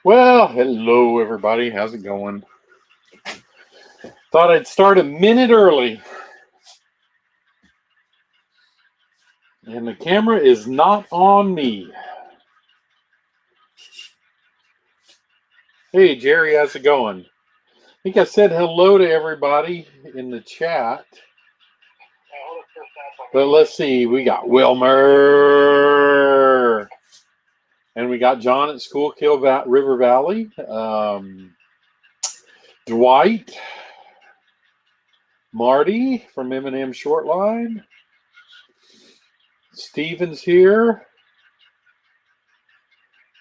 Well, hello everybody. How's it going? Thought I'd start a minute early. And the camera is not on me. Hey Jerry, how's it going? I think I said hello to everybody in the chat. But let's see, we got Wilmer. And we got John at Schuylkill River Valley. Dwight. Marty from M&M Shortline. Steven's here.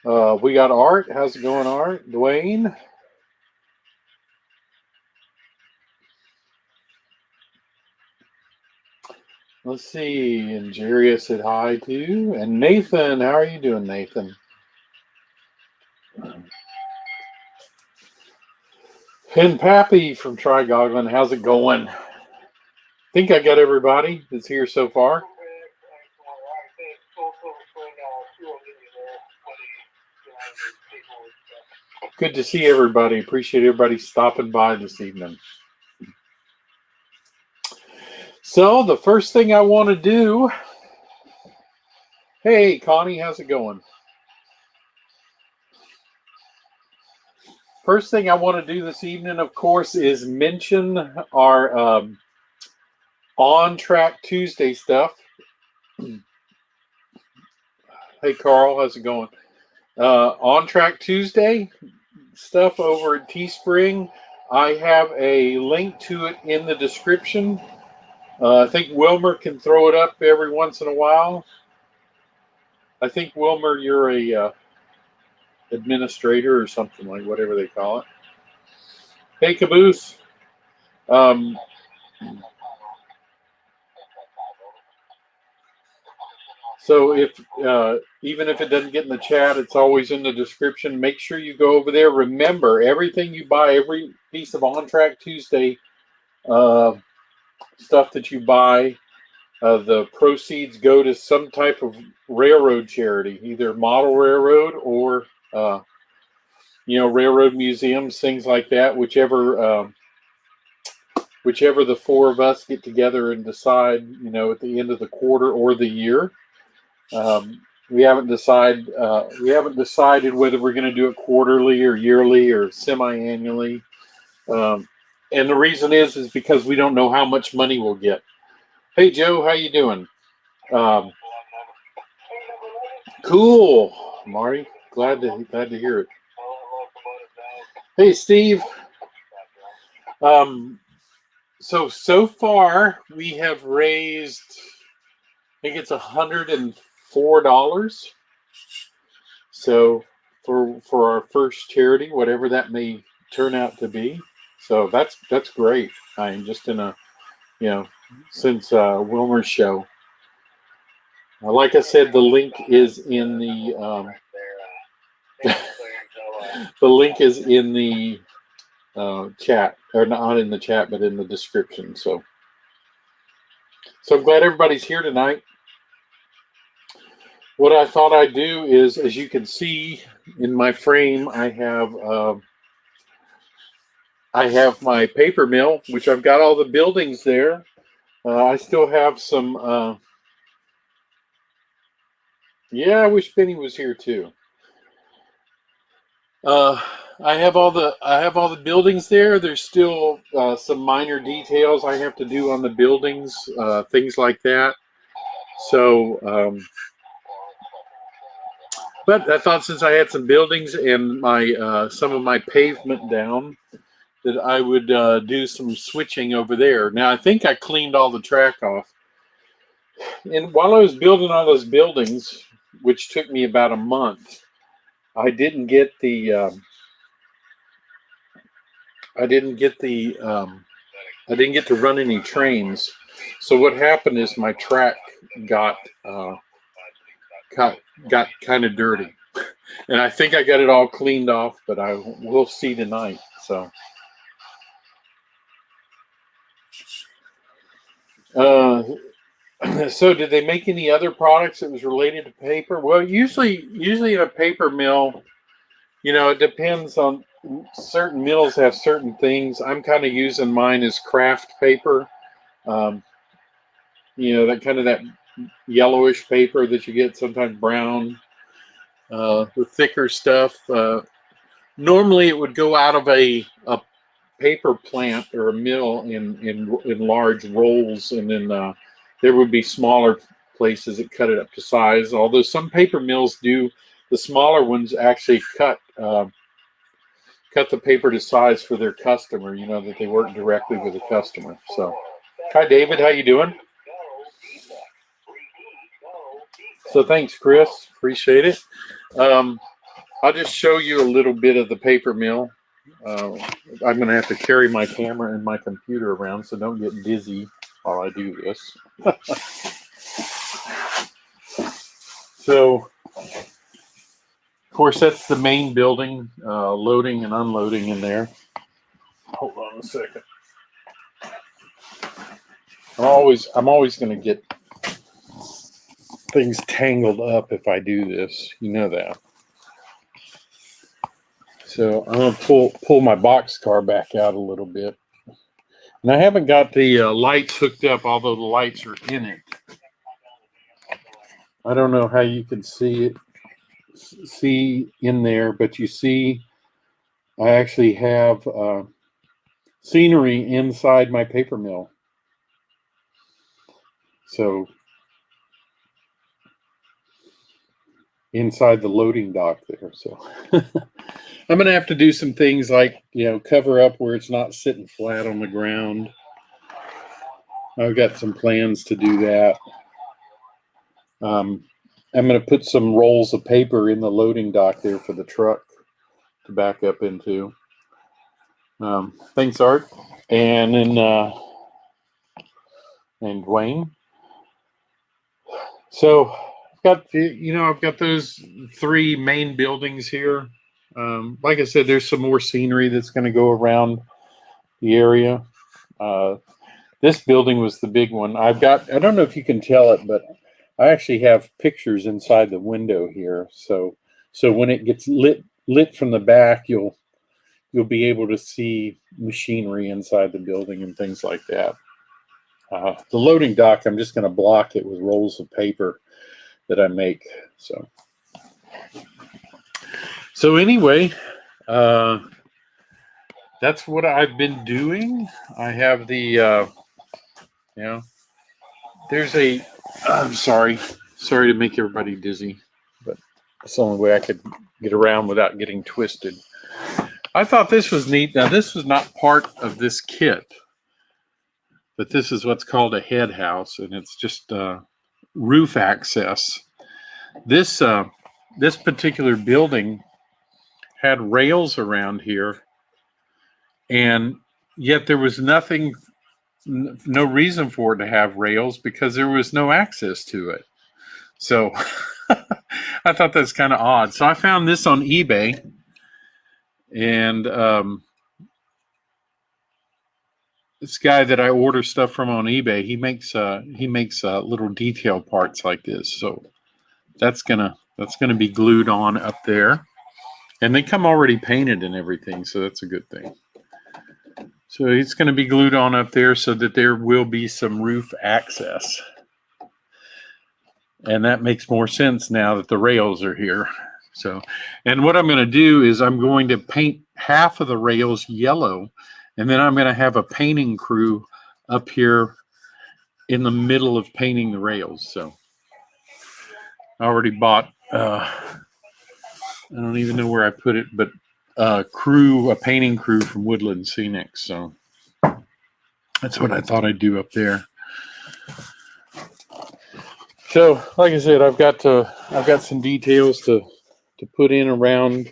We got Art. How's it going, Art? Dwayne. Let's see. And Jerry said hi too. And Nathan, how are you doing, Nathan? And Pappy from Tri-Goglin, how's it going? I think I got everybody that's here so far. Good to see everybody. Appreciate everybody stopping by this evening. So the first thing I want to do, hey Connie, how's it going? First thing I want to do this evening, of course, is mention our On Track Tuesday stuff. Hey Carl, how's it going? On Track Tuesday stuff over at Teespring. I have a link to it in the description. I think Wilmer can throw it up every once in a while. I think Wilmer, you're a administrator or something, like whatever they call it. Hey Caboose. So if even if it doesn't get in the chat, it's always in the description. Make sure you go over there. Remember, everything you buy, every piece of On Track Tuesday stuff that you buy, the proceeds go to some type of railroad charity, either model railroad or railroad museums, things like that. Whichever the four of us get together and decide, at the end of the quarter or the year. We haven't decided whether we're going to do it quarterly or yearly or semi-annually. And the reason is because we don't know how much money we'll get. Hey Joe, how you doing? Cool, Marty. Glad to hear it. Hey Steve. So far we have raised, I think it's $104. So for our first charity, whatever that may turn out to be. So that's great. I am just in a, since Wilmer's show. Like I said, the link is in the the link is in the chat, or not in the chat, but in the description. So I'm glad everybody's here tonight. What I thought I'd do is, as you can see in my frame, I have my paper mill, which I've got all the buildings there. I still have some. Yeah, I wish Benny was here too. I have all the buildings there. There's still some minor details I have to do on the buildings, things like that. So, but I thought since I had some buildings and my some of my pavement down, that I would do some switching over there. Now I think I cleaned all the track off. And while I was building all those buildings, which took me about a month, I didn't get to run any trains. So what happened is my track got kind of dirty, and I think I got it all cleaned off, but we'll see tonight. So did they make any other products that was related to paper? Well, usually in a paper mill, It depends on certain mills have certain things. I'm kind of using mine as craft paper. Um, that kind of that yellowish paper that you get, sometimes brown, the thicker stuff. Normally, it would go out of a paper plant or a mill in large rolls, and then there would be smaller places that cut it up to size. Although some paper mills do, the smaller ones actually cut the paper to size for their customer. That they work directly with the customer. So, hi David, how you doing? So thanks, Chris. Appreciate it. Um, I'll just show you a little bit of the paper mill. I'm going to have to carry my camera and my computer around, so don't get dizzy while I do this. So, of course, that's the main building, loading and unloading in there. Hold on a second. I'm always going to get things tangled up if I do this. You know that. So I'm going to pull my box car back out a little bit. And I haven't got the lights hooked up, although the lights are in it. I don't know how you can see in there, but you see I actually have scenery inside my paper mill. So inside the loading dock there. So I'm going to have to do some things like, cover up where it's not sitting flat on the ground. I've got some plans to do that. I'm going to put some rolls of paper in the loading dock there for the truck to back up into. Thanks, Art. And then, and Dwayne. So I've got those three main buildings here. Like I said, there's some more scenery that's going to go around the area. This building was the big one. I don't know if you can tell it, but I actually have pictures inside the window here. So when it gets lit from the back, you'll be able to see machinery inside the building and things like that. The loading dock, I'm just going to block it with rolls of paper that I make. So anyway, that's what I've been doing. I have the, I'm sorry to make everybody dizzy, but it's the only way I could get around without getting twisted. I thought this was neat. Now, this was not part of this kit, but this is what's called a head house, and it's just roof access. This particular building had rails around here, and yet there was no reason for it to have rails because there was no access to it. So I thought that's kind of odd. So I found this on eBay, and this guy that I order stuff from on eBay, he makes little detail parts like this. So that's gonna be glued on up there, and they come already painted and everything, so that's a good thing. So it's going to be glued on up there so that there will be some roof access. And that makes more sense now that the rails are here. So, and what I'm going to do is I'm going to paint half of the rails yellow, and then I'm going to have a painting crew up here in the middle of painting the rails. So I already bought, I don't even know where I put it, but a painting crew from Woodland Scenics. So that's what I thought I'd do up there. So, like I said, I've got some details to put in around,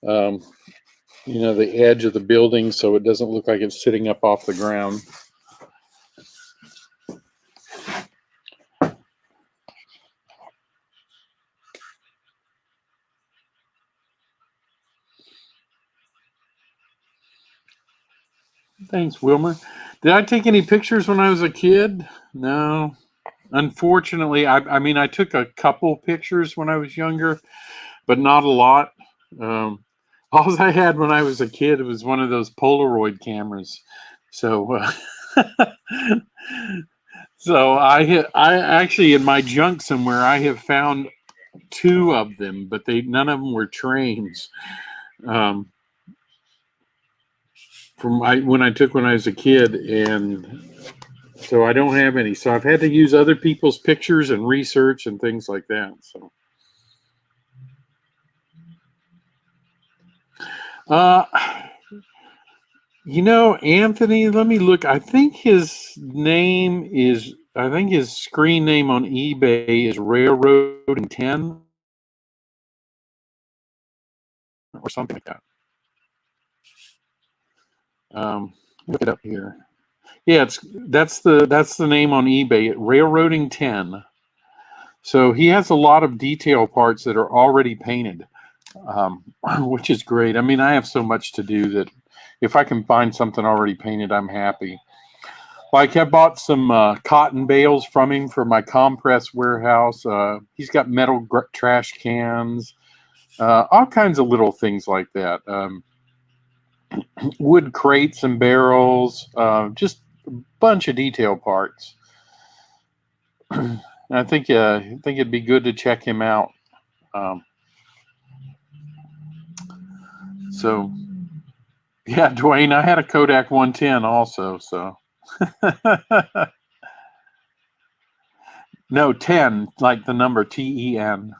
the edge of the building, so it doesn't look like it's sitting up off the ground. Thanks, Wilmer. Did I take any pictures when I was a kid? No. Unfortunately, I took a couple pictures when I was younger, but not a lot. All I had when I was a kid was one of those Polaroid cameras. So, so I actually in my junk somewhere I have found two of them, but none of them were trains. Um, from when I took when I was a kid, and so I don't have any. So I've had to use other people's pictures and research and things like that. So, uh, Anthony, let me look. I think his screen name on eBay is Railroading 10 or something like that. Look it up here. Yeah, that's the name on eBay, Railroading 10. So he has a lot of detail parts that are already painted, which is great. I mean, I have so much to do that if I can find something already painted, I'm happy. Like I bought some cotton bales from him for my compress warehouse. He's got metal trash cans, all kinds of little things like that. Wood crates and barrels, just a bunch of detail parts. I think it'd be good to check him out. Um, so yeah, Dwayne, I had a Kodak 110 also. So no 10, like the number TEN,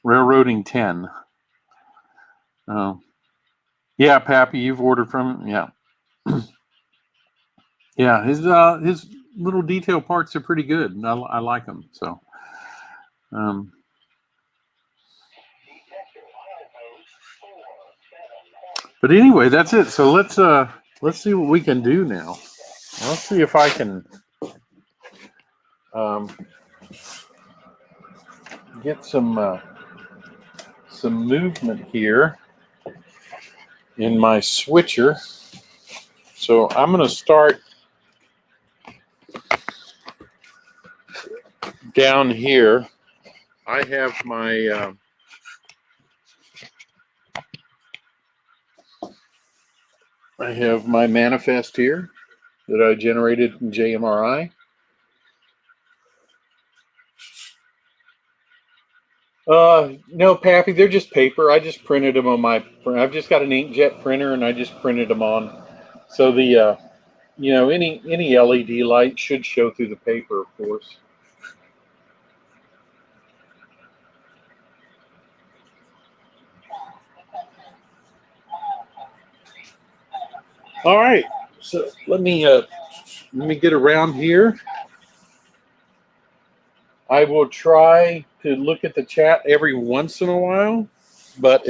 Railroading 10. Yeah, Pappy, you've ordered from him. Yeah, yeah. His little detail parts are pretty good. And I like them. So. But anyway, that's it. So let's see what we can do now. Let's see if I can get some movement here in my switcher. So I'm going to start down here. I have my manifest here that I generated in JMRI. No, Pappy, they're just paper. I just printed them on I've just got an inkjet printer and I just printed them on. So the, any LED light should show through the paper, of course. All right. So let me get around here. I will try to look at the chat every once in a while, but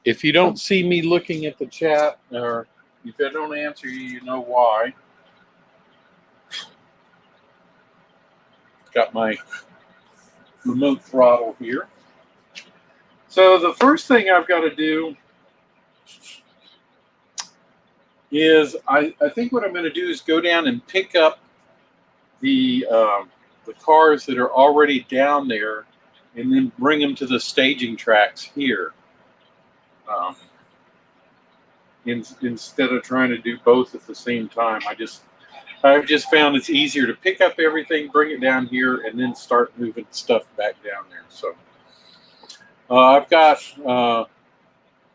if you don't see me looking at the chat, or if I don't answer you, you know why. Got my remote throttle here. So the first thing I've got to do is I think what I'm going to do is go down and pick up the cars that are already down there and then bring them to the staging tracks here. Instead of trying to do both at the same time, I've just found it's easier to pick up everything, bring it down here, and then start moving stuff back down there. So I've got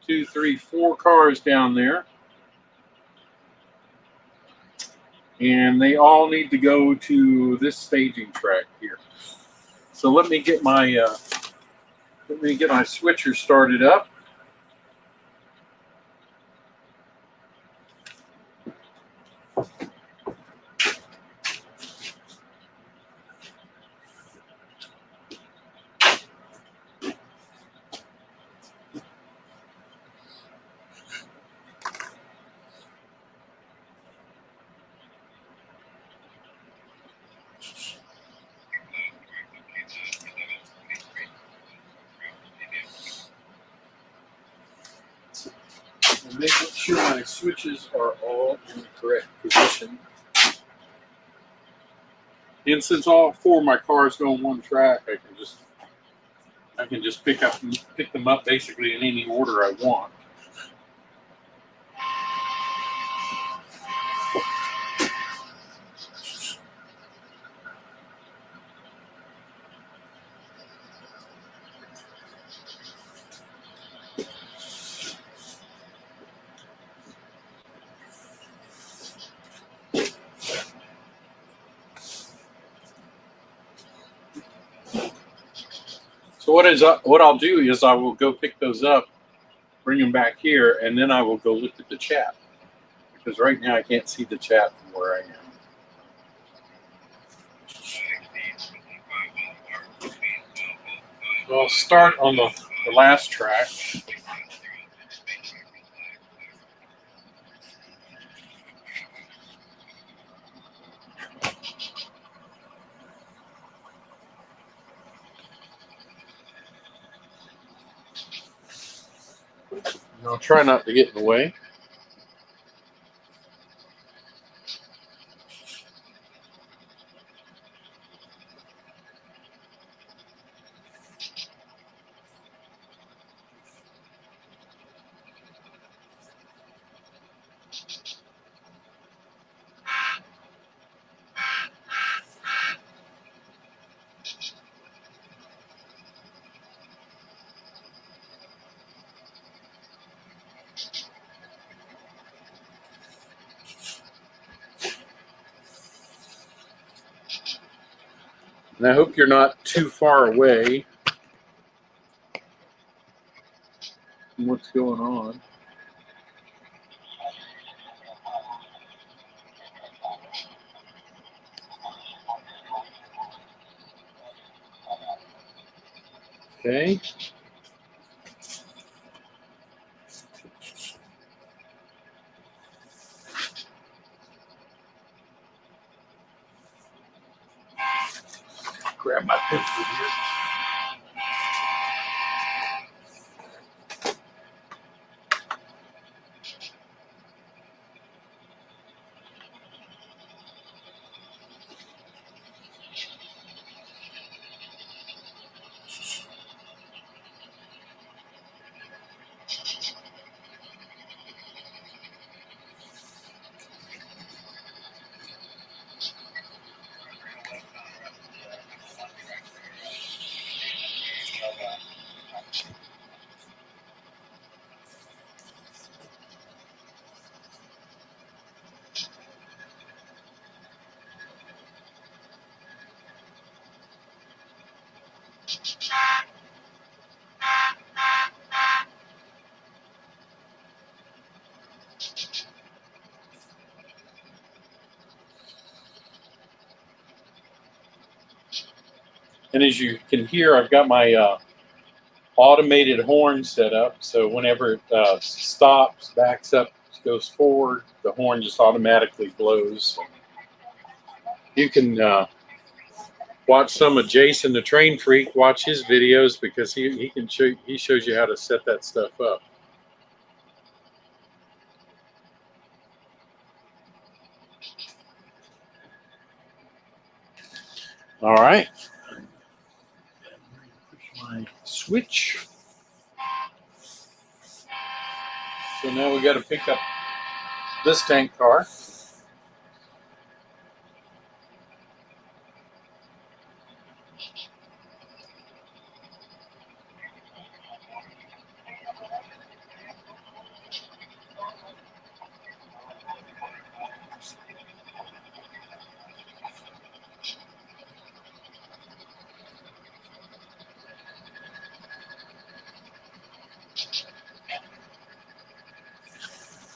2, 3, 4 cars down there, and they all need to go to this staging track here. So let me get my switcher started up. Making sure my switches are all in the correct position. And since all 4 of my cars go on one track, I I can just pick them up basically in any order I want. So what I'll do is I will go pick those up, bring them back here, and then I will go look at the chat, because right now I can't see the chat from where I am. So I'll start on the last track. And I'll try not to get in the way. And I hope you're not too far away from what's going on. Okay. Grab my pencil here. And as you can hear, I've got my automated horn set up. So whenever it stops, backs up, goes forward, the horn just automatically blows. You can watch some of Jason the Train Freak, watch his videos, because he shows you how to set that stuff up. All right. Push my switch. So now we got to pick up this tank car.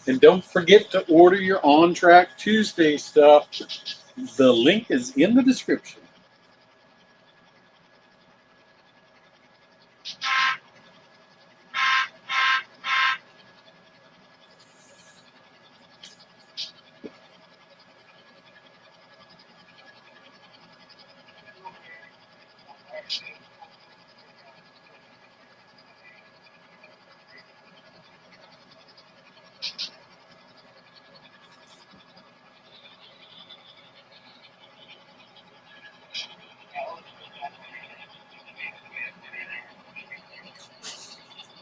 And don't forget to order your On Track Tuesday stuff. The link is in the description.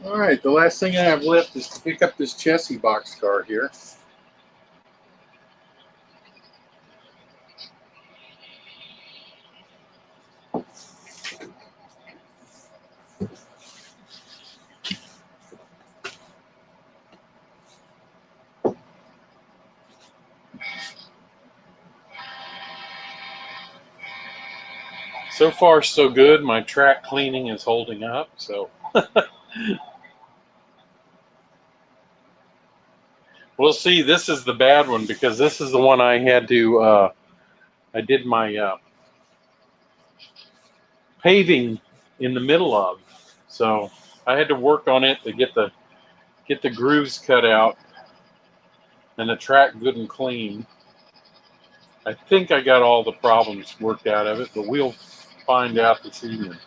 All right, the last thing I have left is to pick up this chassis boxcar here. So far, so good. My track cleaning is holding up, so we'll see. This is the bad one because this is the one I had to. I did my paving in the middle of, so I had to work on it to get the grooves cut out and the track good and clean. I think I got all the problems worked out of it, but we'll find out this evening.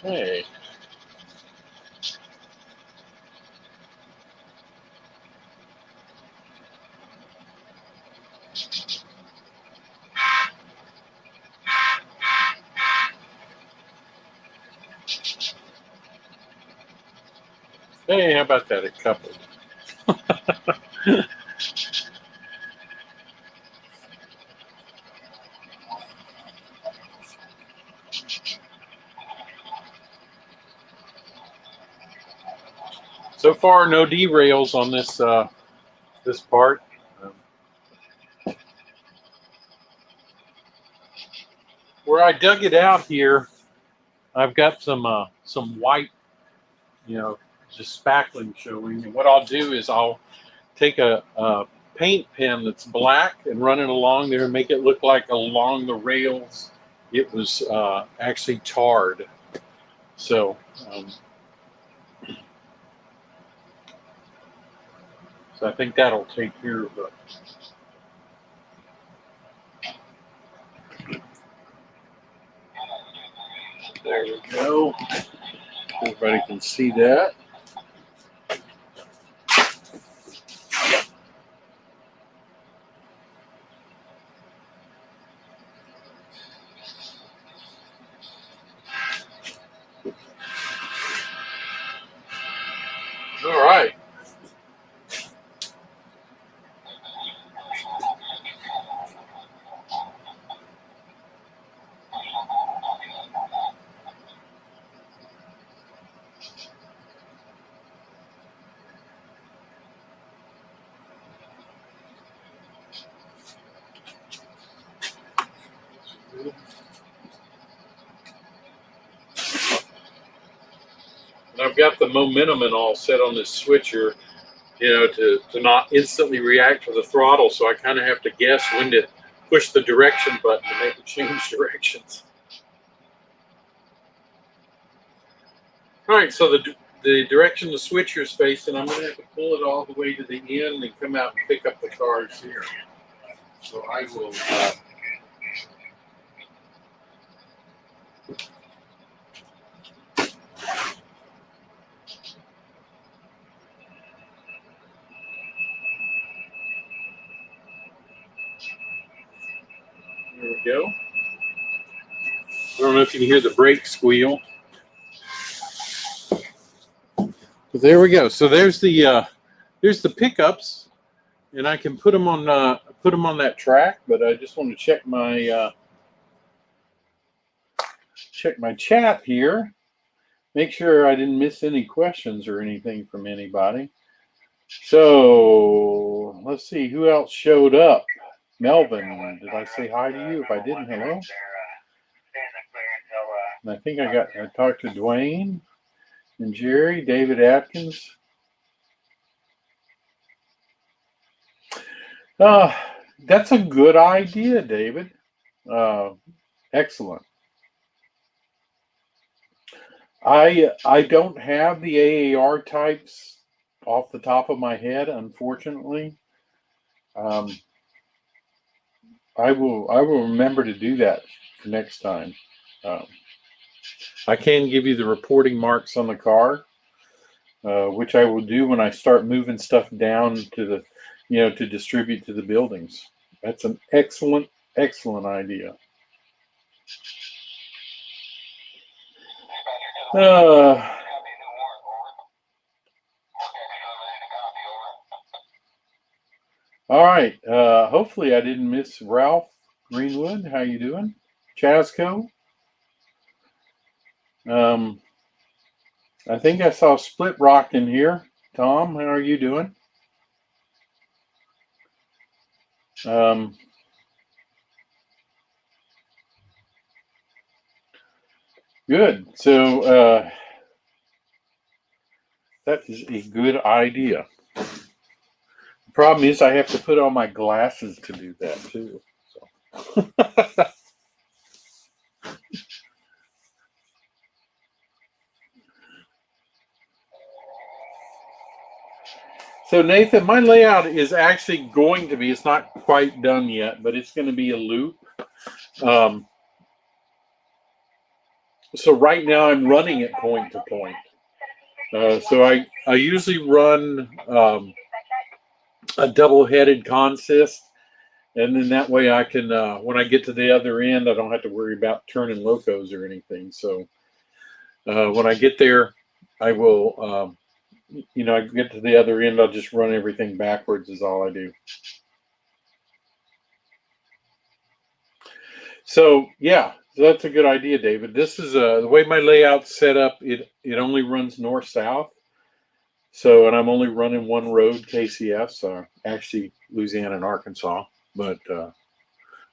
Hey. Hey, how about that? It coupled. So far, no derails on this this part. Where I dug it out here, I've got some white, just spackling showing. And what I'll do is I'll take a paint pen that's black and run it along there and make it look like along the rails it was actually tarred. So I think that'll take care of it. There we go. Everybody can see that. All right. And I've got the momentum and all set on this switcher, to not instantly react to the throttle. So I kind of have to guess when to push the direction button to make it change directions. All right, so the direction the switcher is facing, I'm going to have to pull it all the way to the end and come out and pick up the cars here. So I will. There we go. I don't know if you can hear the brake squeal. But there we go. So there's the pickups, and I can put them on that track. But I just want to check my chat here, make sure I didn't miss any questions or anything from anybody. So let's see who else showed up. Melvin, did I say hi to you? If I didn't, hello. And I think I talked to Dwayne and Jerry, David Atkins. That's a good idea, David. Excellent. I don't have the AAR types off the top of my head, unfortunately. I will remember to do that for next time. I can give you the reporting marks on the car, which I will do when I start moving stuff down to the, to distribute to the buildings. That's an excellent Excellent idea. All right. Hopefully I didn't miss Ralph Greenwood. How you doing? Chasco. I think I saw Split Rock in here. Tom, how are you doing? Good. So that is a good idea. The problem is I have to put on my glasses to do that too. So. So Nathan, my layout is actually going to be, it's not quite done yet, but it's going to be a loop. So right now I'm running it point to point. So I usually run a double-headed consist, and then that way I can, when I get to the other end, I don't have to worry about turning locos or anything. So when I get there, I will, I get to the other end, I'll just run everything backwards is all I do. So yeah, so that's a good idea, David. This is the way my layout's set up. It only runs north-south. So, and I'm only running one road, KCS, actually Louisiana and Arkansas, but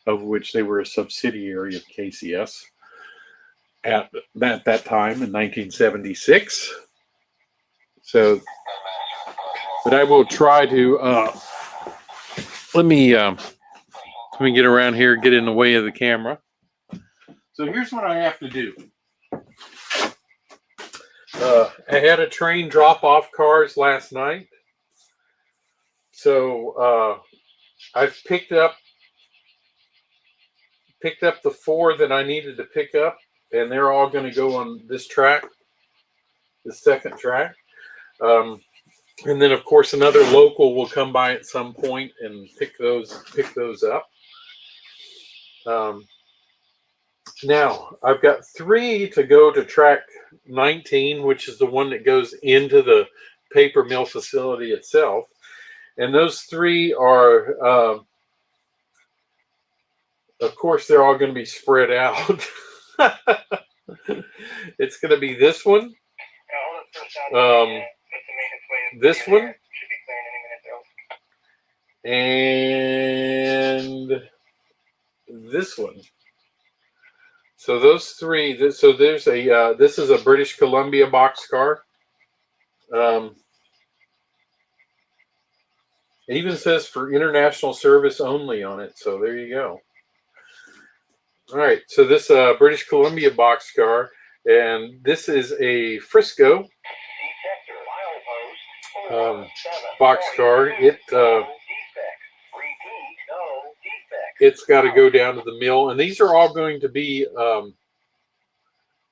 of which they were a subsidiary of KCS at that time in 1976. So, but I will try to let me get around here, get in the way of the camera. So here's what I have to do. I had a train drop off cars last night. So I've picked up the 4 that I needed to pick up, and they're all going to go on this track, the second track. And then of course another local will come by at some point and pick those up. Now I've got 3 to go to track 19, which is the one that goes into the paper mill facility itself. And those 3 are, of course, they're all going to be spread out. It's going to be this one, this one, and this one. So those 3. So there's a this is a British Columbia boxcar. It even says for international service only on it. So there you go. All right. So this British Columbia boxcar, and this is a Frisco boxcar. It's got to go down to the mill, and these are all going to be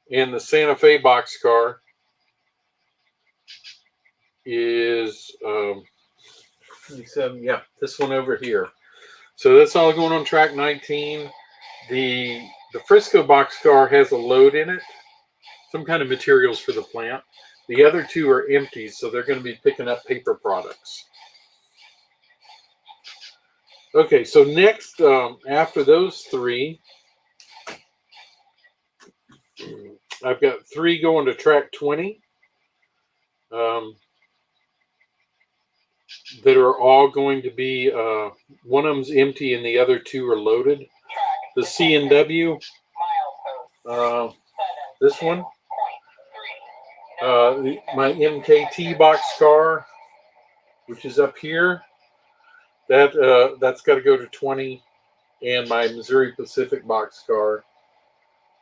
in the Santa Fe boxcar is 27. Yeah, this one over here. So that's all going on track 19. The Frisco boxcar has a load in it, some kind of materials for the plant. The other 2 are empty, so they're going to be picking up paper products. Okay, so next, after those 3, I've got 3 going to track 20 that are all going to be, one of them's empty and the other 2 are loaded. The C&W, this one, my MKT boxcar, which is up here, that's got to go to 20, and my Missouri Pacific boxcar,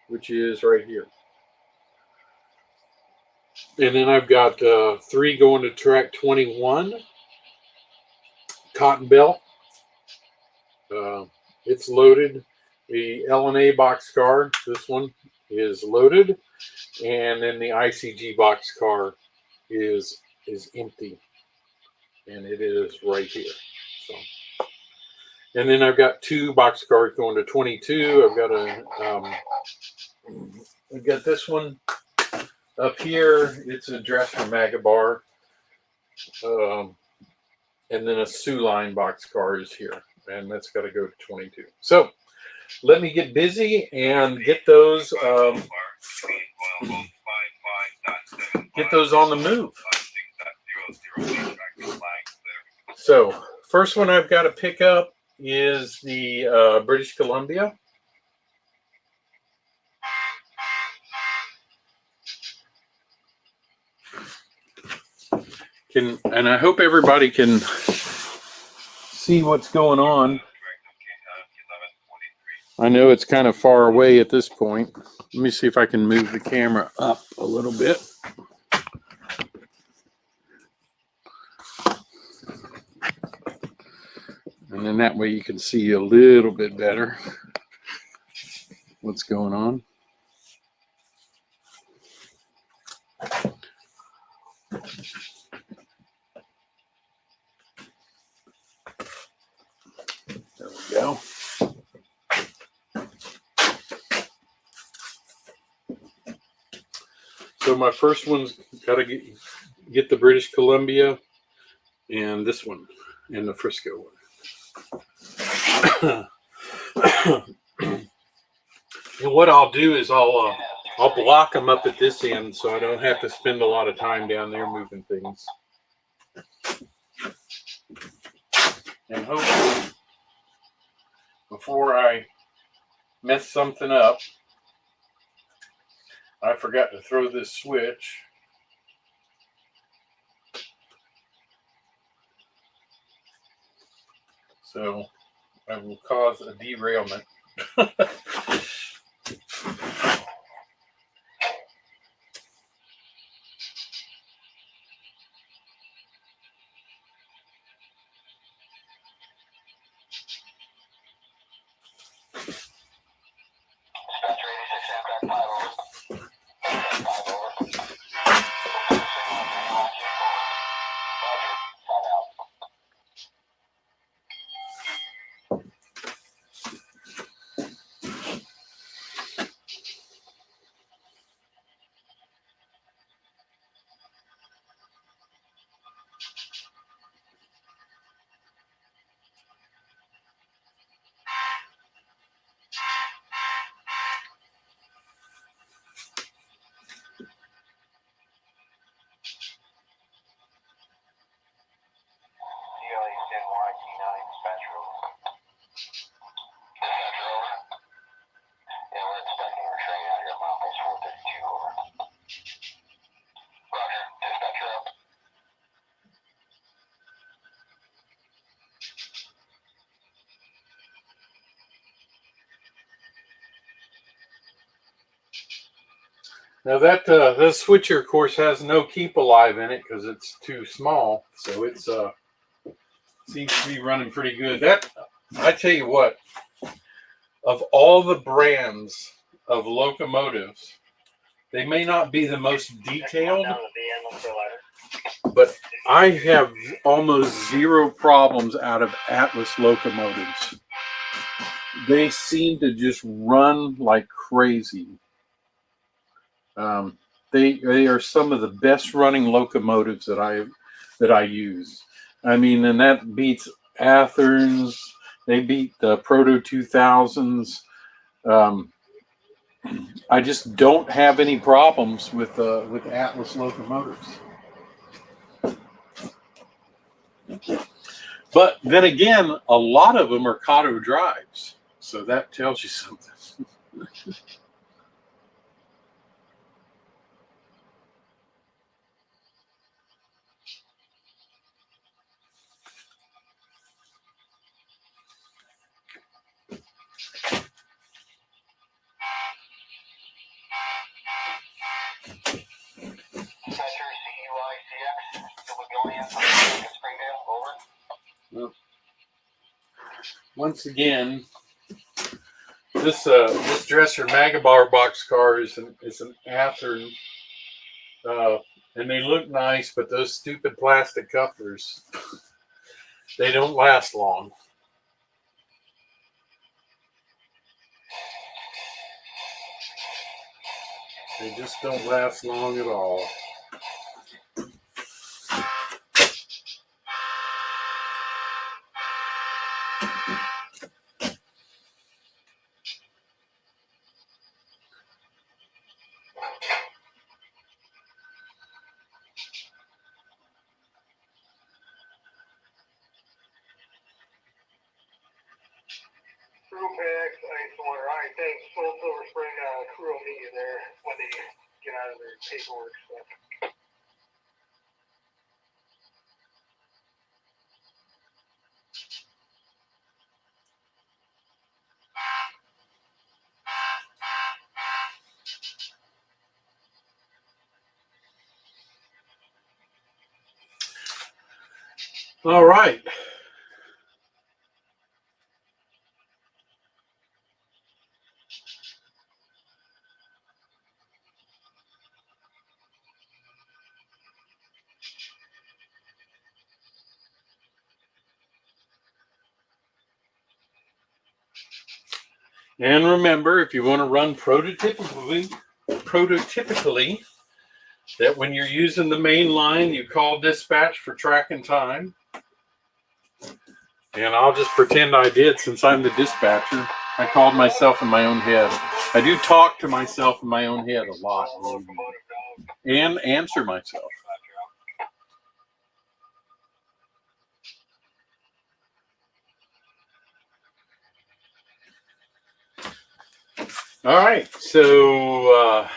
which is right here. And then I've got 3 going to track 21, Cotton Belt. It's loaded. The LNA boxcar, this one, is loaded, and then the ICG boxcar is empty, and it is right here. So, And then I've got 2 boxcars going to 22. I've got this one up here. It's a Dresser Magabar. And then a Sioux Line boxcar is here. And that's got to go to 22. So let me get busy and get those on the move. So first one I've got to pick up is the British Columbia. And I hope everybody can see what's going on. I know it's kind of far away at this point. Let me see if I can move the camera up a little bit. And then that way you can see a little bit better what's going on. There we go. So my first one's got to get the British Columbia, and this one, and the Frisco one. And what I'll do is I'll block them up at this end, so I don't have to spend a lot of time down there moving things. And hopefully, before I mess something up, I forgot to throw this switch. So I will cause a derailment. Now that the switcher, of course, has no keep alive in it because it's too small. So it's seems to be running pretty good. That, I tell you what, of all the brands of locomotives, they may not be the most detailed, but I have almost zero problems out of Atlas locomotives. They seem to just run like crazy. They are some of the best running locomotives that I use. I mean, and that beats Atherns. They beat the Proto 2000s. I just don't have any problems with Atlas locomotives. But then again, a lot of them are Kato drives, so that tells you something. Well, once again, this Dresser Magabar boxcar is an Athearn, and they look nice, but those stupid plastic couplers, they don't last long. They just don't last long at all. Rupex, Ice Water. All right, thanks. Full Silver Spring crew will meet you there when they get out of their paperwork stuff. All right. And remember, if you want to run prototypically, that when you're using the main line, you call dispatch for track and time. And I'll just pretend I did since I'm the dispatcher. I called myself in my own head. I do talk to myself in my own head a lot. And answer myself. All right, so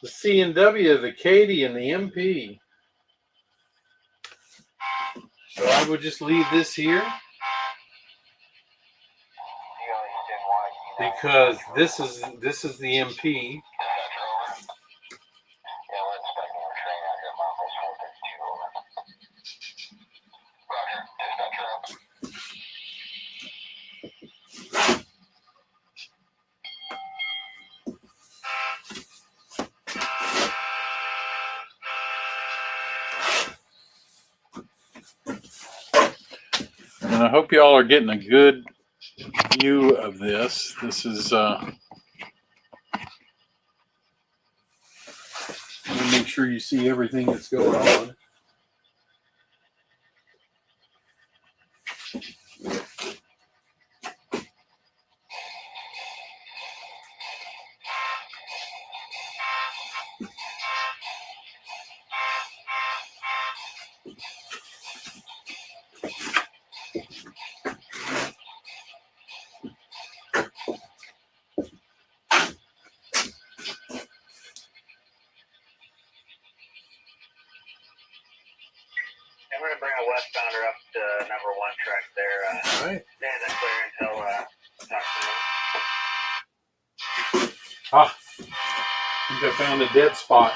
the C&W, the Katie, and the MP. So I would just leave this here because this is the MP. And I hope y'all are getting a good view of this. This is let me make sure you see everything that's going on. I'm going to bring a westbounder up to number 1 track there. All right. Stand that clear until talk to them. I think I found a dead spot.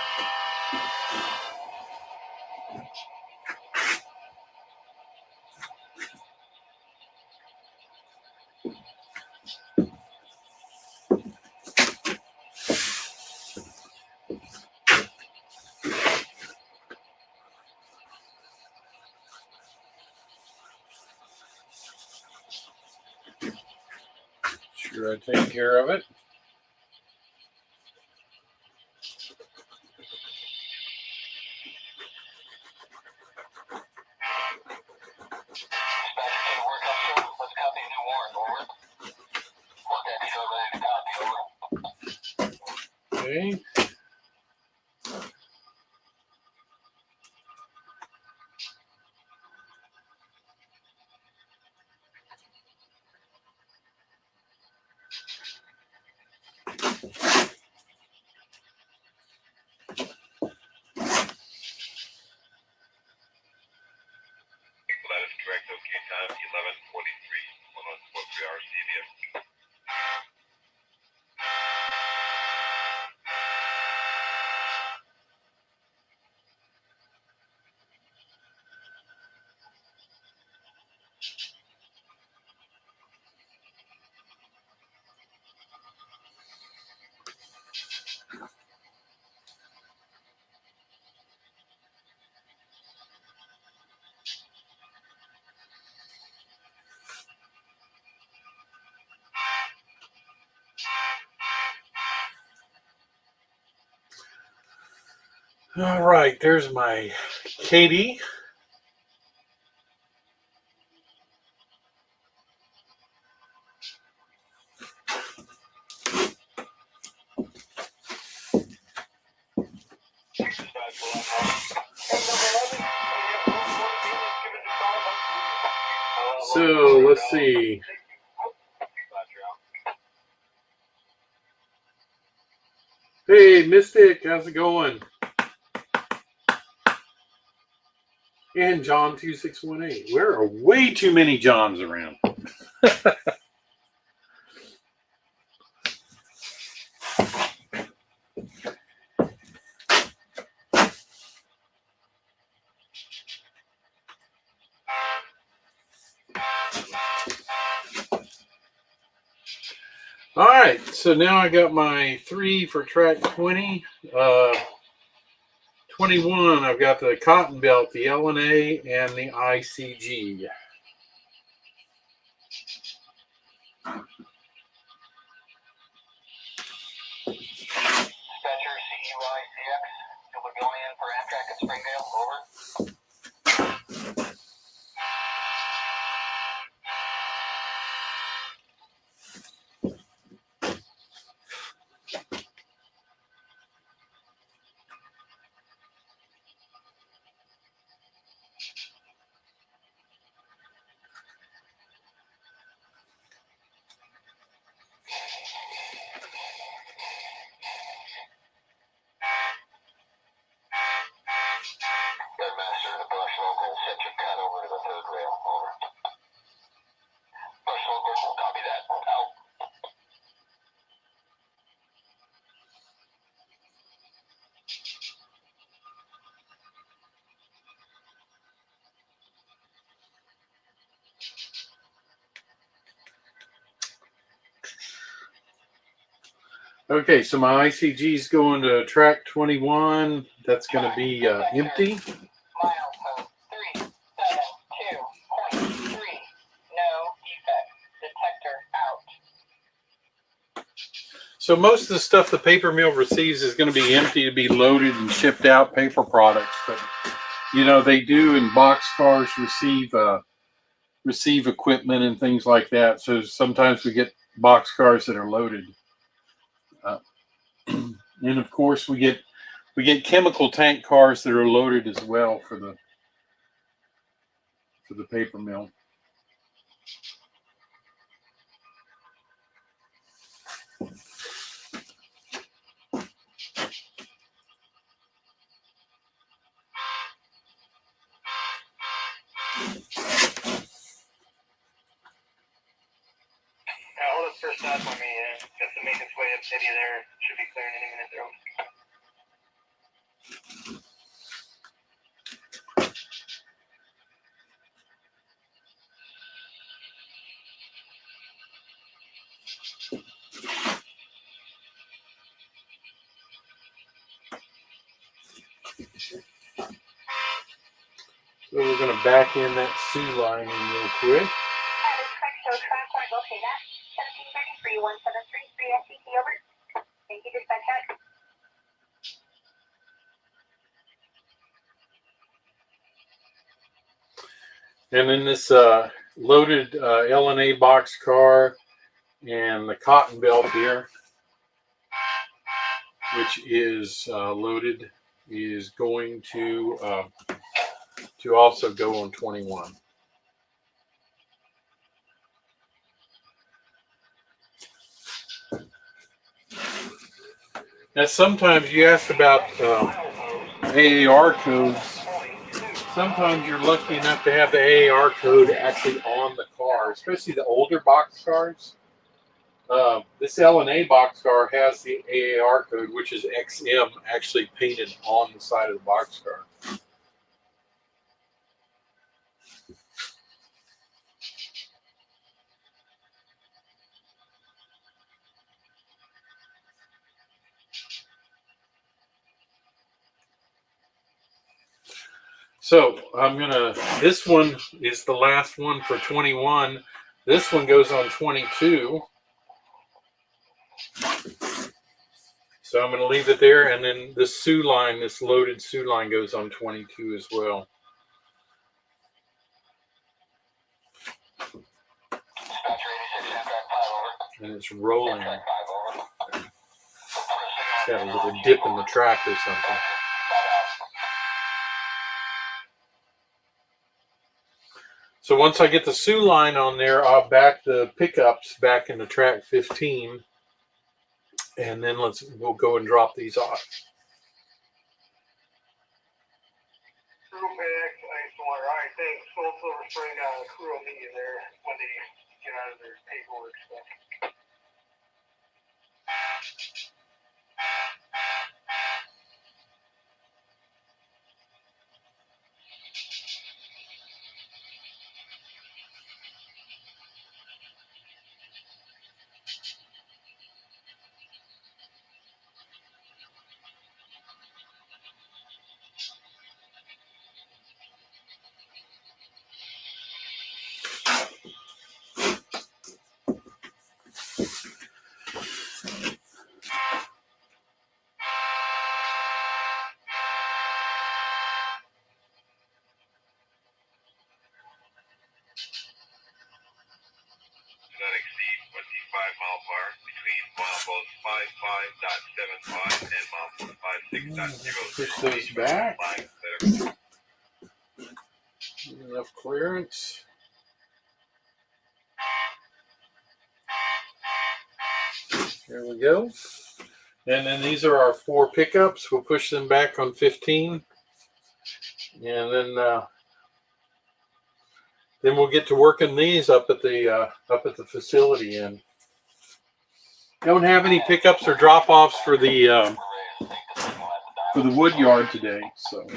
Sure, I take care of it. Okay. That is correct. Okay, time 11:43. 114 hours CBS. All right, there's my Katie. So let's see. Hey, Mystic, how's it going? And John 2618. There are way too many Johns around. All right, so now I got my 3 for track 20. 21, I've got the Cotton Belt, the LNA, and the ICG. Dispatcher CUICX, Silver going in for Amtrak at Springdale, over. Master, the Bush local, set your cut over to the third rail, over. Bush local, copy that, out. Okay, so my ICG is going to track 21. That's going to be empty. Milepost 372.3. No defect. Detector out. So most of the stuff the paper mill receives is going to be empty to be loaded and shipped out, paper products. But you know, they do in boxcars receive equipment and things like that. So sometimes we get boxcars that are loaded. And of course we get chemical tank cars that are loaded as well for the paper mill. Hold up first stop for me, just to make its way up city there. Should be clearing any minute there. So we're going to back in that Sioux line in real quick. That is correct. So track one located at 1733-173 SCT, over. Thank you, dispatch. And then this loaded LNA box car and the Cotton Belt here, which is loaded, is going to also go on 21. Now, sometimes you asked about AAR codes. Sometimes you're lucky enough to have the AAR code actually on the car, especially the older box cars. This LNA boxcar has the AAR code, which is XM, actually painted on the side of the boxcar. So this one is the last one for 21. This one goes on 22. So I'm going to leave it there, and then the Sioux line, this loaded Sioux line, goes on 22 as well. And it's rolling. It's got a little dip in the track or something. So once I get the Sioux line on there, I'll back the pickups back into track 15, and then we'll go and drop these off. I think Soul Silver Spring crew will meet you there when they get out of their paperwork stuff. Not exceed 25 mile per hour between milepost 55.75 and milepost 56.0. Push those back. Enough clearance. There we go. And then these are our 4 pickups. We'll push them back on 15. And then we'll get to working these up at the facility end. Don't have any pickups or drop-offs for the wood yard today, so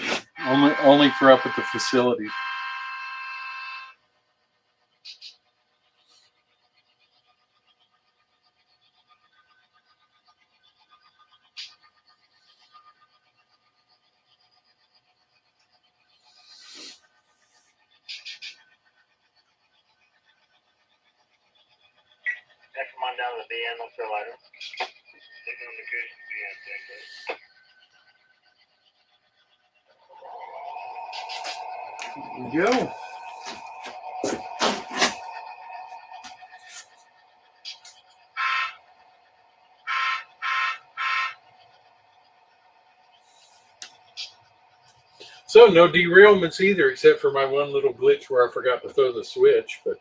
only for up at the facility. Next come on down to the BN, let's go later. Taking on the good BN, There we go. So no derailments either, except for my one little glitch where I forgot to throw the switch. But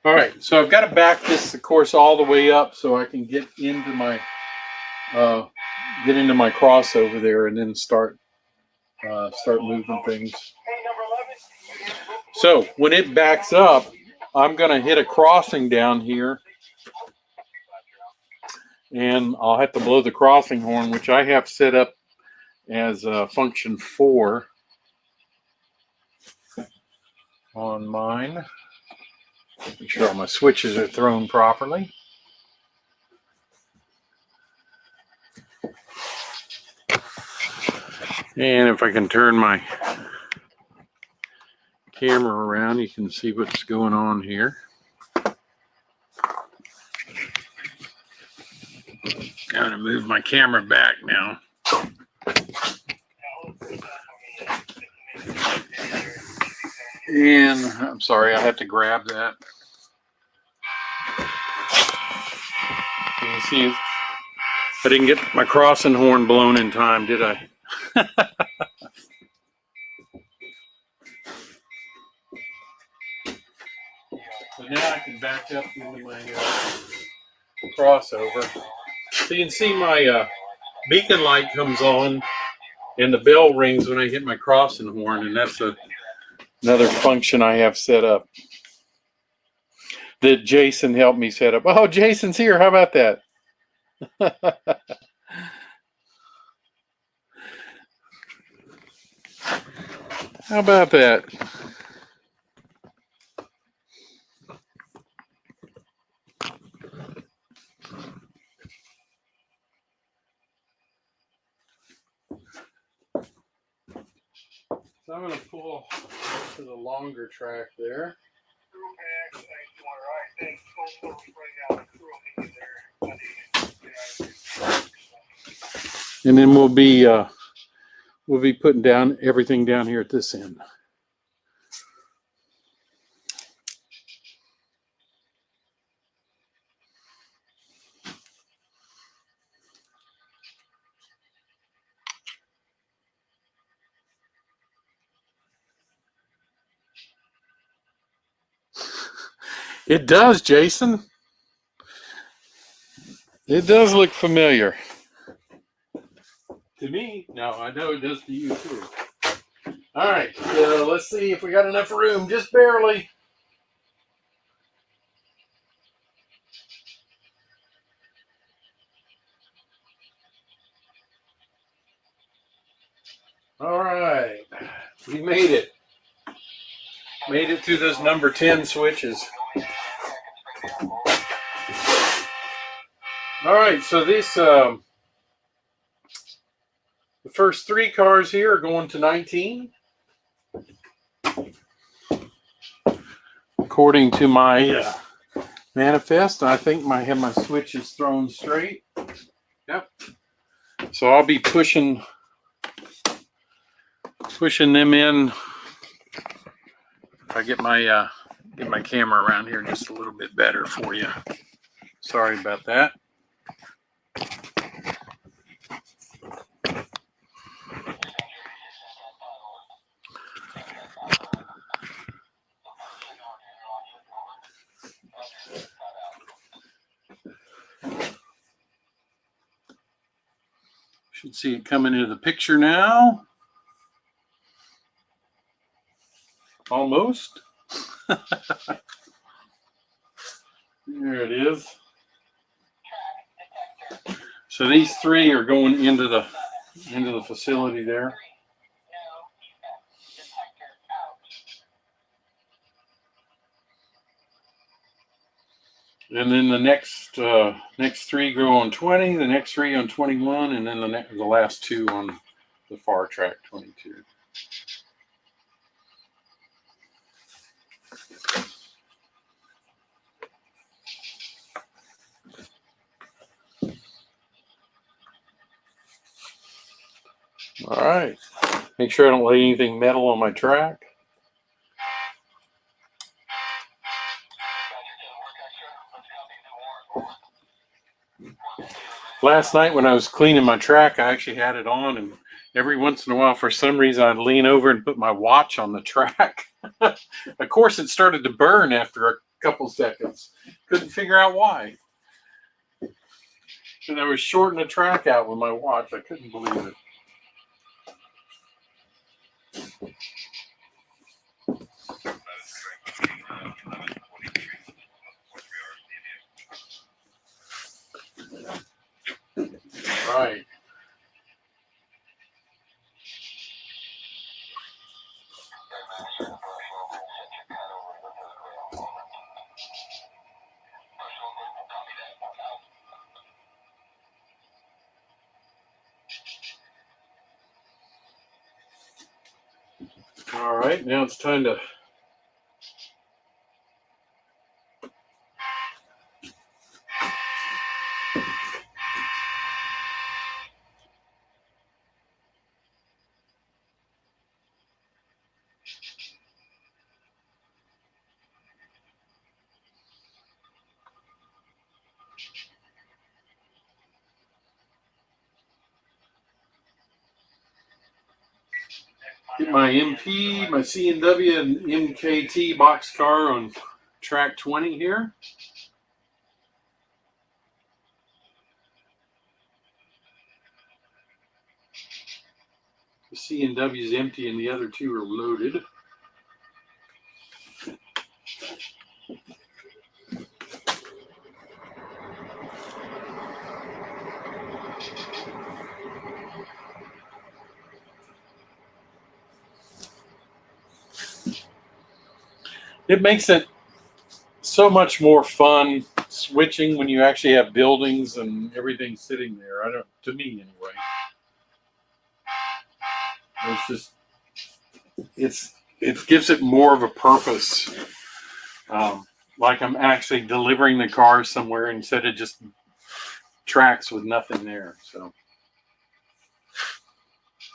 all right, so I've got to back this, of course, all the way up so I can get into my crossover there, and then start moving things. So when it backs up, I'm going to hit a crossing down here, and I'll have to blow the crossing horn, which I have set up as function 4 on mine. Make sure all my switches are thrown properly. And if I can turn my camera around, you can see what's going on here. I'm going to move my camera back now. And I'm sorry, I have to grab that. You see, I didn't get my crossing horn blown in time, did I? So now I can back up into my crossover. So you can see my beacon light comes on and the bell rings when I hit my crossing horn, and that's another function I have set up that Jason helped me set up. Oh, Jason's here. How about that? How about that? So I'm going to pull to the longer track there. Crew pack, thanks, Water. All right, thanks. Full Silver Spring down the crew meeting there when they get out of there. And then we'll be putting down everything down here at this end. It does, Jason. It does look familiar. To me, no, I know it does to you too. All right, let's see if we got enough room, just barely. All right, we made it. Made it through those number 10 switches. All right, so this the first 3 cars here are going to 19. According to my manifest, I think I have my switches thrown straight. Yep. So I'll be pushing them in. If I get my camera around here just a little bit better for you. Sorry about that. Should see it coming into the picture now. Almost. There it is. So these 3 are going into the facility there. And then the next 3 go on 20, the next 3 on 21, and then the last 2 on the far track 22. All right. Make sure I don't lay anything metal on my track. Last night when I was cleaning my track, I actually had it on, and every once in a while, for some reason, I'd lean over and put my watch on the track. Of course, it started to burn after a couple seconds. Couldn't figure out why. And I was shorting the track out with my watch. I couldn't believe it. Right. All right, now it's time to get my MP, my C&W, and MKT box car on track 20 here. The C&W is empty and the other 2 are loaded. It makes it so much more fun switching when you actually have buildings and everything sitting there. To me anyway. It's just it gives it more of a purpose. Like I'm actually delivering the car somewhere instead of just tracks with nothing there. So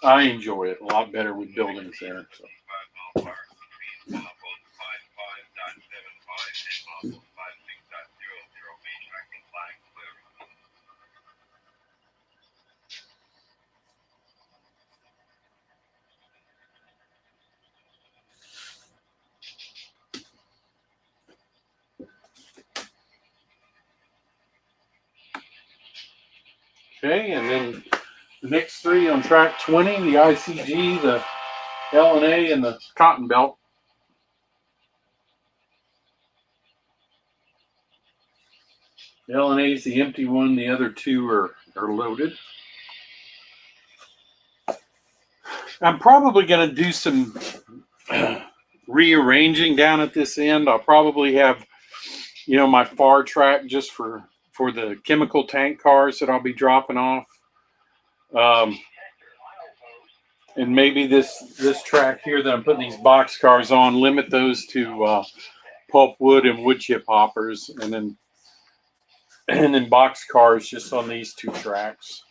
I enjoy it a lot better with buildings there. So. 5 mile per hour between milepost 55.75 and milepost 56.00. Main tracking flag clear. Okay, and then the next three on track 20, the ICG, the LNA, and the Cotton Belt. The LNA is the empty one. The other two are loaded. I'm probably going to do some rearranging down at this end. I'll probably have, my far track just for the chemical tank cars that I'll be dropping off. And maybe this track here that I'm putting these box cars on, limit those to pulpwood and wood chip hoppers, and then box cars just on these two tracks.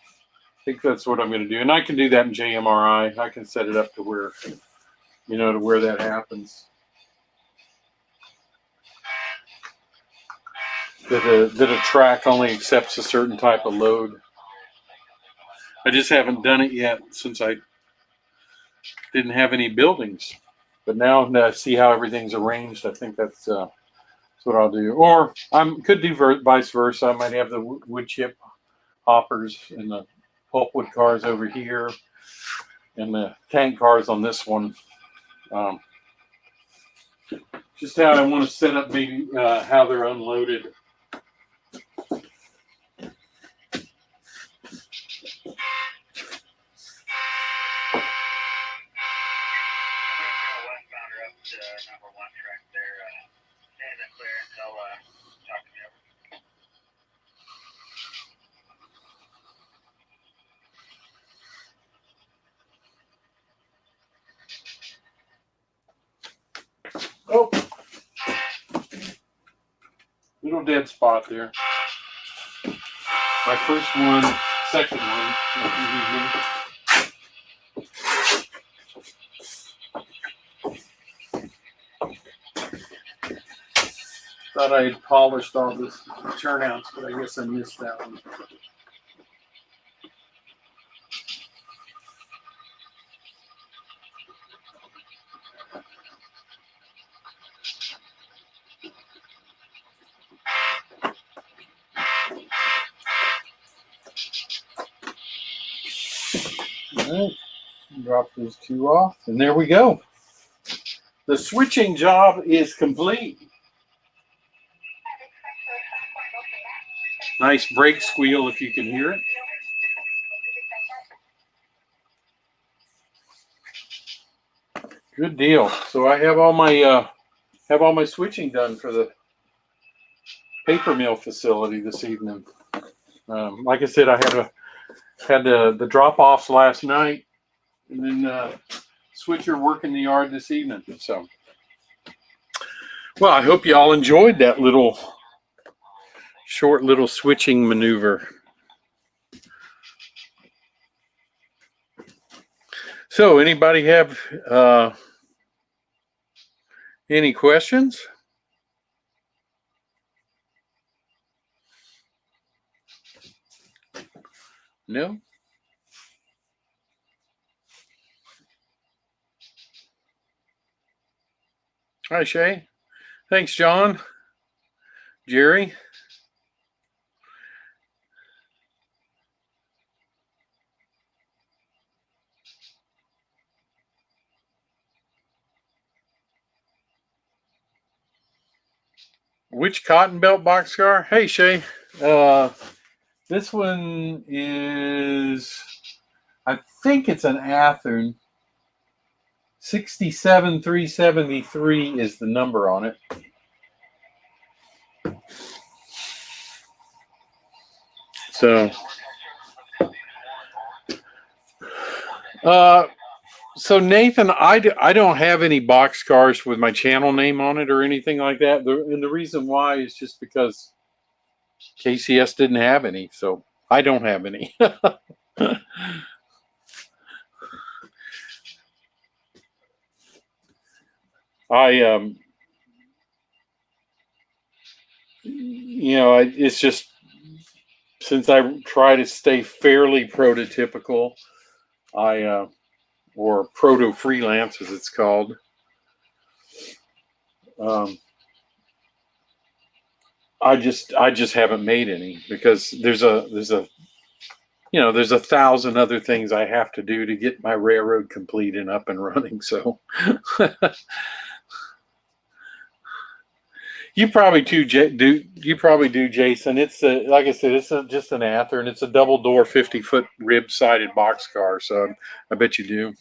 I think that's what I'm going to do, and I can do that in JMRI. I can set it up to where, to where that happens. That a track only accepts a certain type of load. I just haven't done it yet since I didn't have any buildings. But now that I see how everything's arranged, I think that's what I'll do. Or I could do vice versa. I might have the wood chip hoppers and the pulpwood cars over here, and the tank cars on this one. Just how I want to set up maybe how they're unloaded. Westbounder up to number 1 track there. Stand it clear until talk to me over. Oh, little dead spot there. My first one, second one. Thought I had polished all this turnouts, but I guess I missed that one. All right, drop those two off, and there we go. The switching job is complete. Nice brake squeal if you can hear it. Good deal. So I have all my switching done for the paper mill facility this evening. Like I said, I had the drop offs last night, and then switcher working the yard this evening. So, well, I hope you all enjoyed that short little switching maneuver. So, anybody have any questions? No? Hi, Shay. Thanks, John. Jerry. Which Cotton Belt boxcar? Hey, Shay. This one is, I think it's an Athearn. 67373 is the number on it. So, So Nathan, I don't have any box cars with my channel name on it or anything like that. And the reason why is just because KCS didn't have any, so I don't have any. I it's just since I try to stay fairly prototypical, or proto freelance as it's called. I just haven't made any because there's a 1,000 other things I have to do to get my railroad complete and up and running. So you probably do, Jason. It's like I said, it's just an Ather, and it's a double door 50-foot rib sided box car. So I bet you do.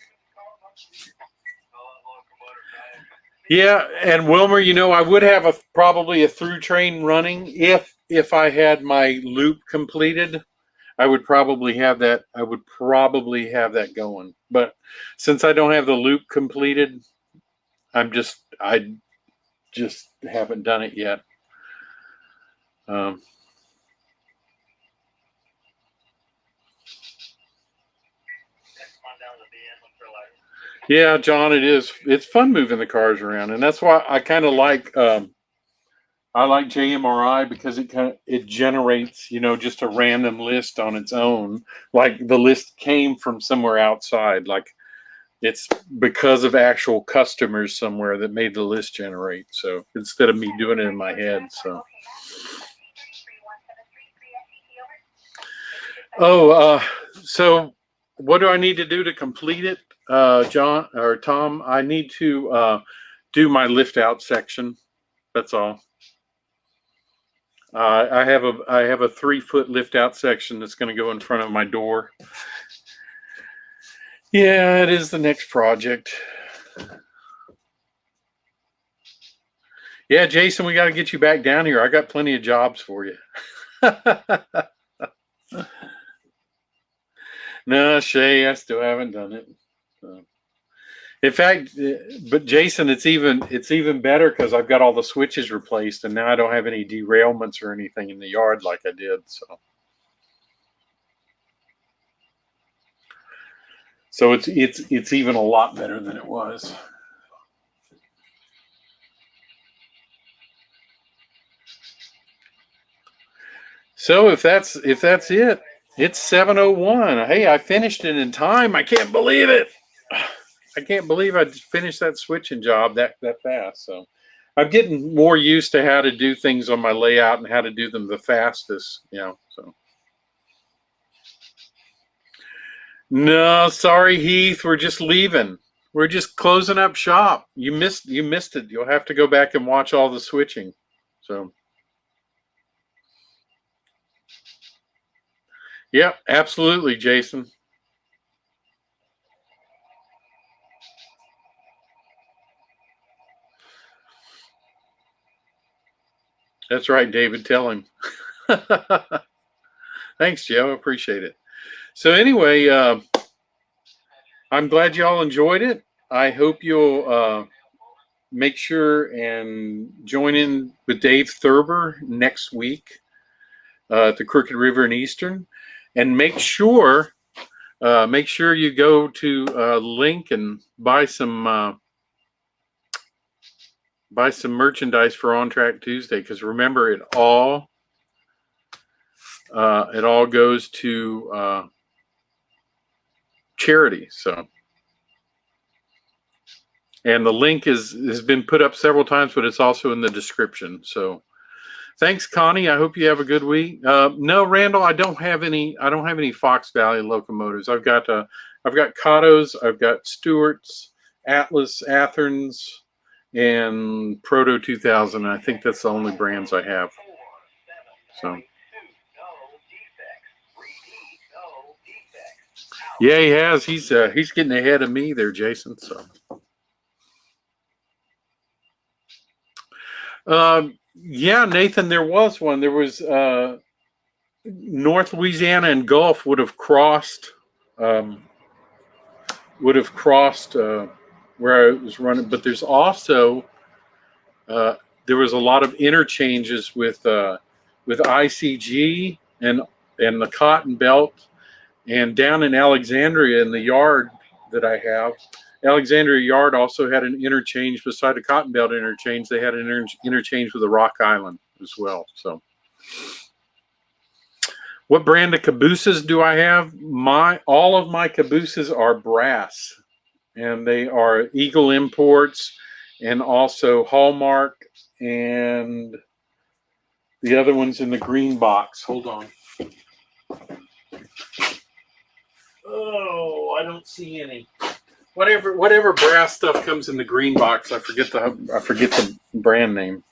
Yeah, and Wilmer, I would have probably a through train running if I had my loop completed. I would probably have that. I would probably have that going. But since I don't have the loop completed, I just haven't done it yet. Yeah, John, it is. It's fun moving the cars around, and that's why I kind of like JMRI because it generates just a random list on its own. Like the list came from somewhere outside. Like it's because of actual customers somewhere that made the list generate. So instead of me doing it in my head. So. So what do I need to do to complete it, John or Tom? I need to do my lift out section. That's all. I have a 3-foot lift out section that's going to go in front of my door. Yeah, it is the next project. Yeah, Jason, we got to get you back down here. I got plenty of jobs for you. No, Shay, I still haven't done it. So. In fact, but Jason, it's even better because I've got all the switches replaced, and now I don't have any derailments or anything in the yard like I did. So it's even a lot better than it was. So if that's it, it's 7:01. Hey, I finished it in time. I can't believe it. I can't believe I finished that switching job that fast. So I'm getting more used to how to do things on my layout and how to do them the fastest. So. No, sorry, Heath. We're just leaving. We're just closing up shop. You missed it. You'll have to go back and watch all the switching. So. Yep, absolutely, Jason. That's right, David. Tell him. Thanks, Joe. Appreciate it. So anyway, I'm glad y'all enjoyed it. I hope you'll make sure and join in with Dave Thurber next week at the Crooked River and Eastern, and make sure you go to link and buy some merchandise for On Track Tuesday, because remember, it all goes to charity. So, and the link has been put up several times, but it's also in the description. So thanks, Connie. I hope you have a good week. No, Randall, I don't have any Fox Valley locomotives. I've got Cottos, I've got Stewart's, Atlas, Atherns, and Proto 2000. I think that's the only brands I have. So. Yeah, he has. He's getting ahead of me there, Jason. So. Yeah, Nathan, there was one. There was North Louisiana and Gulf would have crossed crossed where I was running. But there's also there was a lot of interchanges with ICG and the Cotton Belt, and down in Alexandria in the yard that I have. Alexandria Yard also had an interchange beside the Cotton Belt interchange. They had an interchange with the Rock Island as well. So, what brand of cabooses do I have? All of my cabooses are brass, and they are Eagle Imports, and also Hallmark, and the other one's in the green box. Hold on. Oh, I don't see any. Whatever brass stuff comes in the green box, I forget the brand name.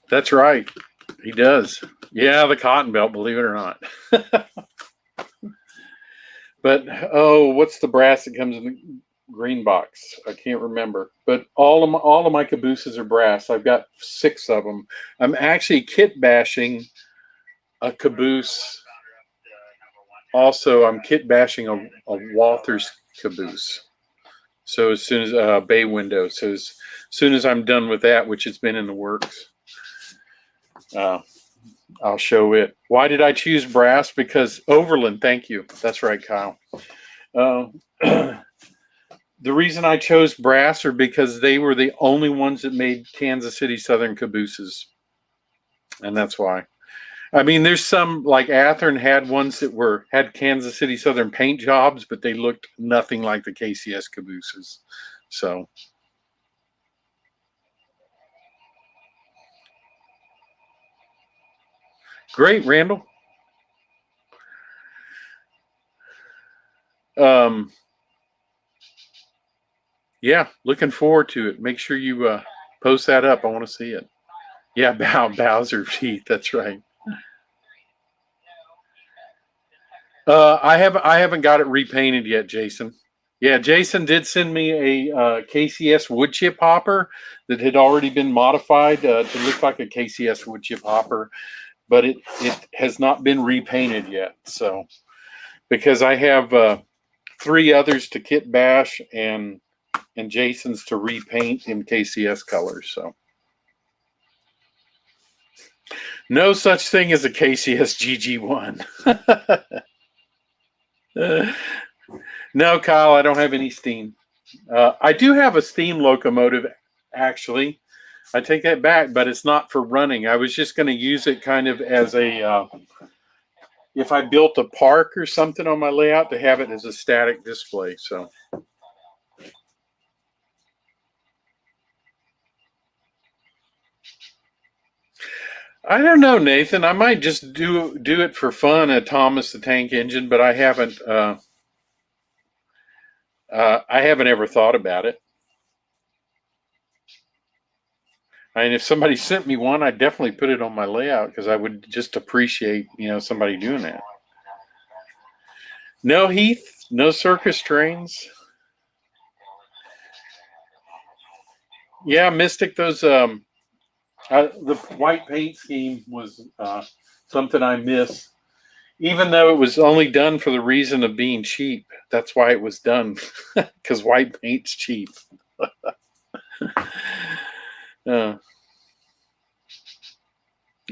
That's right, he does. Yeah, the Cotton Belt, believe it or not. But what's the brass that comes in the green box? I can't remember. But all of my cabooses are brass. I've got 6 of them. I'm actually kit bashing a caboose. Also, I'm kit bashing a Walthers caboose. So as soon as bay window, so as soon as I'm done with that, which has been in the works, I'll show it. Why did I choose brass? Because Overland. Thank you. That's right, Kyle. The reason I chose brass are because they were the only ones that made Kansas City Southern cabooses, and that's why. I mean, there's some, like Athearn had ones that had Kansas City Southern paint jobs, but they looked nothing like the KCS cabooses. So, great, Randall. Yeah, looking forward to it. Make sure you post that up. I want to see it. Yeah, Bowser feet. That's right. I haven't got it repainted yet, Jason. Yeah, Jason did send me a KCS wood chip hopper that had already been modified to look like a KCS wood chip hopper, but it has not been repainted yet. So, because I have 3 others to kit bash and Jason's to repaint in KCS colors. So, no such thing as a KCS GG1. No, Kyle, I don't have any steam. I do have a steam locomotive, actually. I take that back, but it's not for running. I was just going to use it kind of as a, if I built a park or something on my layout, to have it as a static display. So, I don't know, Nathan. I might just do it for fun, a Thomas the Tank Engine, but I haven't ever thought about it. I mean, if somebody sent me one, I'd definitely put it on my layout because I would just appreciate, somebody doing that. No, Heath, no circus trains. Yeah, Mystic, those the white paint scheme was something I miss. Even though it was only done for the reason of being cheap. That's why it was done, because white paint's cheap.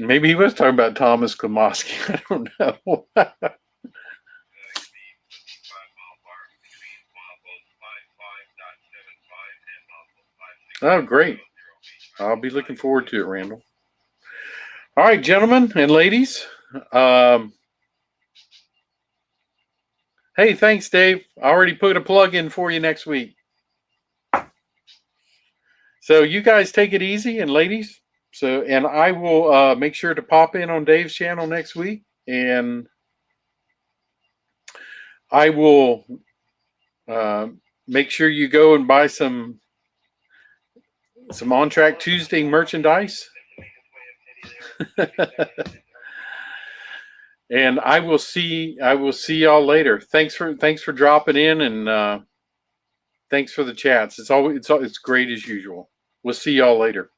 Maybe he was talking about Thomas Klamoski. I don't know. Oh, great. I'll be looking forward to it, Randall. All right, gentlemen and ladies. Hey, thanks, Dave. I already put a plug in for you next week. So you guys take it easy, and ladies. So, and I will make sure to pop in on Dave's channel next week, and I will make sure you go and buy some On Track Tuesday merchandise. And I will see y'all later. Thanks for dropping in, and thanks for the chats. It's great as usual. We'll see y'all later.